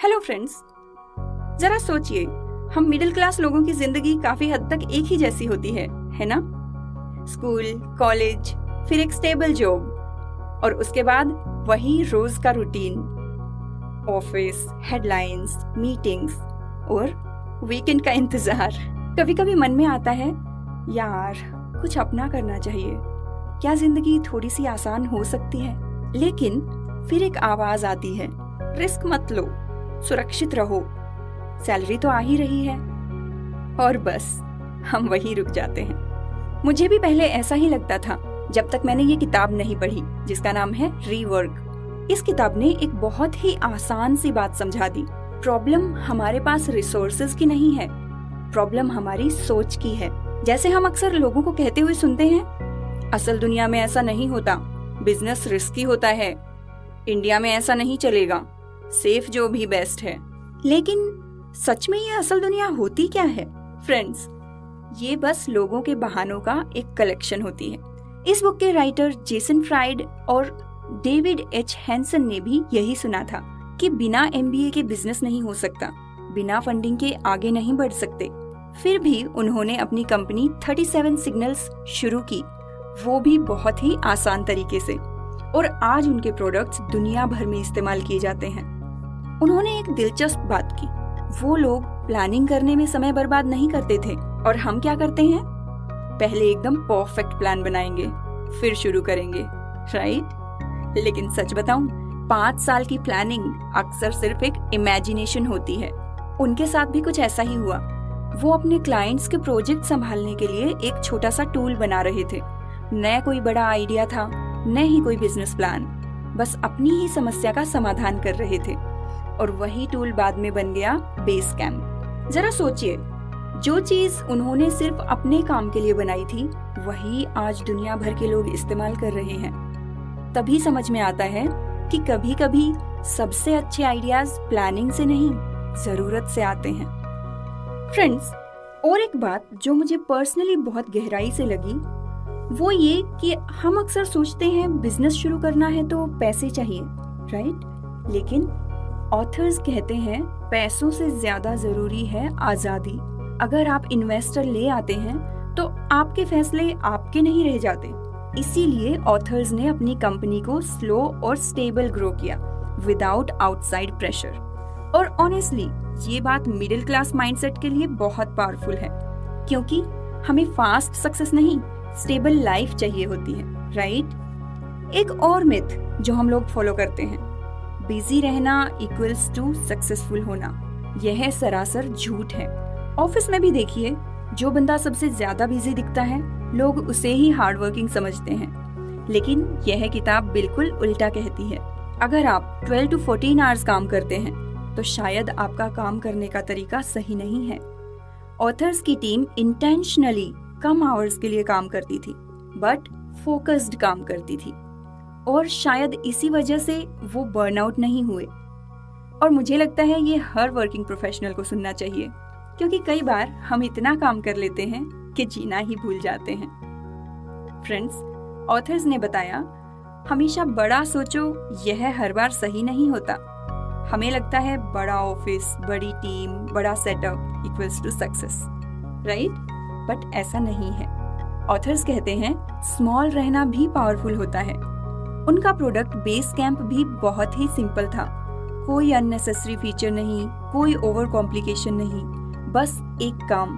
Hello friends, जरा सोचिए, हम मिडिल क्लास लोगों की जिंदगी काफी हद तक एक ही जैसी होती है ना? स्कूल, कॉलेज, फिर एक स्टेबल जॉब और उसके बाद वही रोज का रूटीन, ऑफिस, हेडलाइंस, मीटिंग्स और वीकेंड का इंतजार। कभी कभी मन में आता है, यार कुछ अपना करना चाहिए, क्या जिंदगी थोड़ी सी आसान हो सकती है? लेकिन फिर एक आवाज आती है, रिस्क मत लो, सुरक्षित रहो, सैलरी तो आ ही रही है। और बस हम वहीं रुक जाते हैं। मुझे भी पहले ऐसा ही लगता था, जब तक मैंने ये किताब नहीं पढ़ी जिसका नाम है रीवर्क। इस किताब ने एक बहुत ही आसान सी बात समझा दी। प्रॉब्लम हमारे पास रिसोर्सेज की नहीं है, प्रॉब्लम हमारी सोच की है। जैसे हम अक्सर लोगों को कहते हुए सुनते हैं, असल दुनिया में ऐसा नहीं होता, बिजनेस रिस्की होता है, इंडिया में ऐसा नहीं चलेगा, सेफ जो भी बेस्ट है। लेकिन सच में ये असल दुनिया होती क्या है? फ्रेंड्स, ये बस लोगों के बहानों का एक कलेक्शन होती है। इस बुक के राइटर जेसन फ्राइड और डेविड एच हैंसन ने भी यही सुना था कि बिना MBA के बिजनेस नहीं हो सकता, बिना फंडिंग के आगे नहीं बढ़ सकते। फिर भी उन्होंने अपनी कंपनी 37 सिग्नल्स शुरू की, वो भी बहुत ही आसान तरीके से, और आज उनके प्रोडक्ट्स दुनिया भर में इस्तेमाल किए जाते हैं। उन्होंने एक दिलचस्प बात की, वो लोग प्लानिंग करने में समय बर्बाद नहीं करते थे, और हम क्या करते हैं? पहले एकदम परफेक्ट प्लान बनाएंगे, फिर शुरू करेंगे, राइट? लेकिन सच बताऊं, 5 साल की प्लानिंग अक्सर सिर्फ एक इमेजिनेशन होती है। उनके साथ भी कुछ ऐसा ही हुआ। वो अपने क्लाइंट्स के प्रोजेक्ट संभालने के लिए एक छोटा सा टूल बना रहे थे। न कोई बड़ा आइडिया था, न ही कोई बिजनेस प्लान, बस अपनी ही समस्या का समाधान कर रहे थे। और वही टूल बाद में बन गया बेस कैंप। जरा सोचिए, जो चीज उन्होंने सिर्फ अपने काम के लिए बनाई थी, वही आज दुनिया भर के लोग इस्तेमाल कर रहे हैं। तभी समझ में आता है कि कभी कभी सबसे अच्छे आइडियाज प्लानिंग से नहीं, जरूरत से आते हैं। फ्रेंड्स, और एक बात जो मुझे पर्सनली बहुत गहराई से लगी, वो ये कि हम अक्सर सोचते हैं बिजनेस शुरू करना है तो पैसे चाहिए, राइट? लेकिन ऑथर्स कहते हैं पैसों से ज्यादा जरूरी है आजादी। अगर आप इन्वेस्टर ले आते हैं तो आपके फैसले आपके नहीं रह जाते। इसीलिए ऑथर्स ने अपनी कंपनी को स्लो और स्टेबल ग्रो किया, विदाउट आउटसाइड प्रेशर। और ऑनेस्टली ये बात मिडिल क्लास माइंडसेट के लिए बहुत पावरफुल है, क्योंकि हमें फास्ट सक्सेस नहीं, स्टेबल लाइफ चाहिए होती है, राइट? एक और मिथ जो हम लोग फॉलो करते हैं, बिजी रहना इक्वल्स टू सक्सेसफुल होना, यह सरासर झूठ है। ऑफिस में भी देखिए, जो बंदा सबसे ज्यादा बिजी दिखता है, लोग उसे ही हार्ड वर्किंग समझते हैं। लेकिन यह किताब बिल्कुल उल्टा कहती है। अगर आप 12 to 14 आवर्स काम करते हैं तो शायद आपका काम करने का तरीका सही नहीं है। ऑथर्स की टीम इंटेंशनली कम आवर्स के लिए काम करती थी, बट फोकस्ड काम करती थी, और शायद इसी वजह से वो बर्नआउट नहीं हुए। और मुझे लगता है ये हर वर्किंग प्रोफेशनल को सुनना चाहिए, क्योंकि कई बार हम इतना काम कर लेते हैं कि जीना ही भूल जाते हैं। फ्रेंड्स, ऑथर्स ने बताया, हमेशा बड़ा सोचो, यह हर बार सही नहीं होता। हमें लगता है बड़ा ऑफिस, बड़ी टीम, बड़ा setup equals to success, right? But ऐसा नहीं है। ऑथर्स कहते हैं स्मॉल रहना भी पावरफुल होता है। उनका प्रोडक्ट बेस कैंप भी बहुत ही सिंपल था, कोई अननेसेसरी फीचर नहीं, कोई ओवर कॉम्प्लिकेशन नहीं, बस एक काम,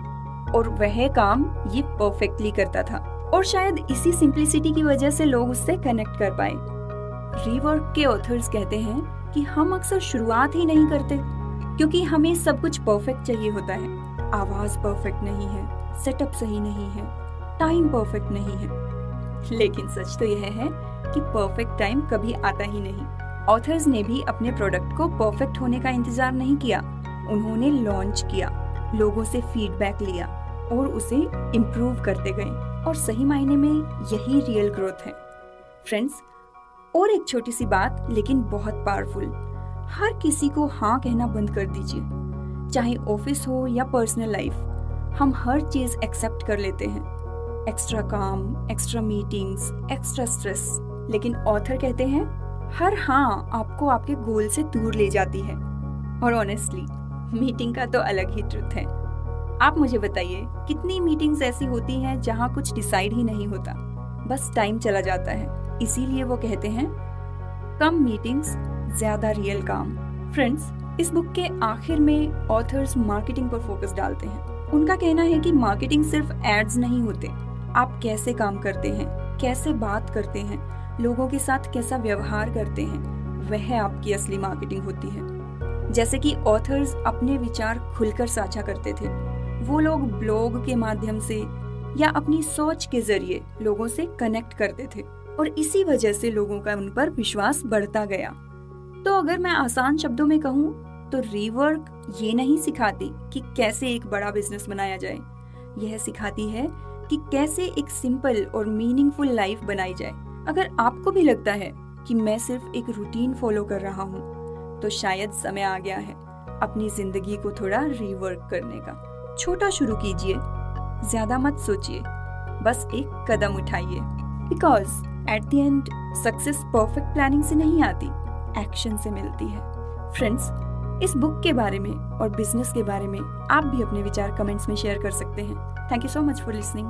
और वह काम ये परफेक्टली करता था। और शायद इसी सिंप्लिसिटी की वजह से लोग उससे कनेक्ट कर पाए। रीवर्क के ऑथर्स कहते हैं कि हम अक्सर शुरुआत ही नहीं करते, क्योंकि हमें सब कुछ परफेक्ट चाहिए होता है। आवाज परफेक्ट नहीं है, सेटअप सही नहीं है, टाइम परफेक्ट नहीं है। लेकिन सच तो यह है कि परफेक्ट टाइम कभी आता ही नहीं। ऑथर्स ने भी अपने प्रोडक्ट को परफेक्ट होने का इंतजार नहीं किया, उन्होंने लॉन्च किया, लोगों से फीडबैक लिया और उसे इम्प्रूव करते गए, और सही मायने में यही रियल ग्रोथ है। फ्रेंड्स, और एक छोटी सी बात लेकिन बहुत पावरफुल, हर किसी को हाँ कहना बंद कर दीजिए। चाहे ऑफिस हो या पर्सनल लाइफ, हम हर चीज एक्सेप्ट कर लेते हैं, एक्स्ट्रा काम, एक्स्ट्रा मीटिंग्स, एक्स्ट्रा स्ट्रेस। लेकिन ऑथर कहते हैं हर हाँ आपको आपके गोल से दूर ले जाती है। और ऑनेस्टली मीटिंग का तो अलग ही ट्रुथ है। आप मुझे बताइए कितनी मीटिंग्स ऐसी होती हैं जहां कुछ डिसाइड ही नहीं होता, बस टाइम चला जाता है। इसीलिए वो कहते हैं कम मीटिंग्स ज्यादा रियल काम। फ्रेंड्स, इस बुक के आखिर में ऑथर्स मार्केटिंग पर फोकस डालते हैं। उनका कहना है कि मार्केटिंग सिर्फ एड्स नहीं होते, आप कैसे काम करते हैं, कैसे बात करते हैं, लोगों के साथ कैसा व्यवहार करते हैं, वह आपकी असली मार्केटिंग होती है। जैसे कि ऑथर्स अपने विचार खुलकर साझा करते थे। वो लोग ब्लॉग के माध्यम से या अपनी सोच के जरिए लोगों से कनेक्ट करते थे और इसी वजह से लोगों का उन पर विश्वास बढ़ता गया। तो अगर मैं आसान शब्दों में कहूँ तो रीवर्क ये नहीं सिखाती कि कैसे एक बड़ा बिजनेस बनाया जाए, यह सिखाती है कि कैसे एक सिंपल और मीनिंगफुल लाइफ बनाई जाए। अगर आपको भी लगता है कि मैं सिर्फ एक रूटीन फॉलो कर रहा हूँ, तो शायद समय आ गया है अपनी जिंदगी को थोड़ा रीवर्क करने का। छोटा शुरू कीजिए, ज्यादा मत सोचिए, बस एक कदम उठाइए। Because at the end success perfect planning से नहीं आती, एक्शन से मिलती है। फ्रेंड्स, इस बुक के बारे में और बिजनेस के बारे में आप भी अपने विचार कमेंट्स में शेयर कर सकते हैं। Thank you so much for listening.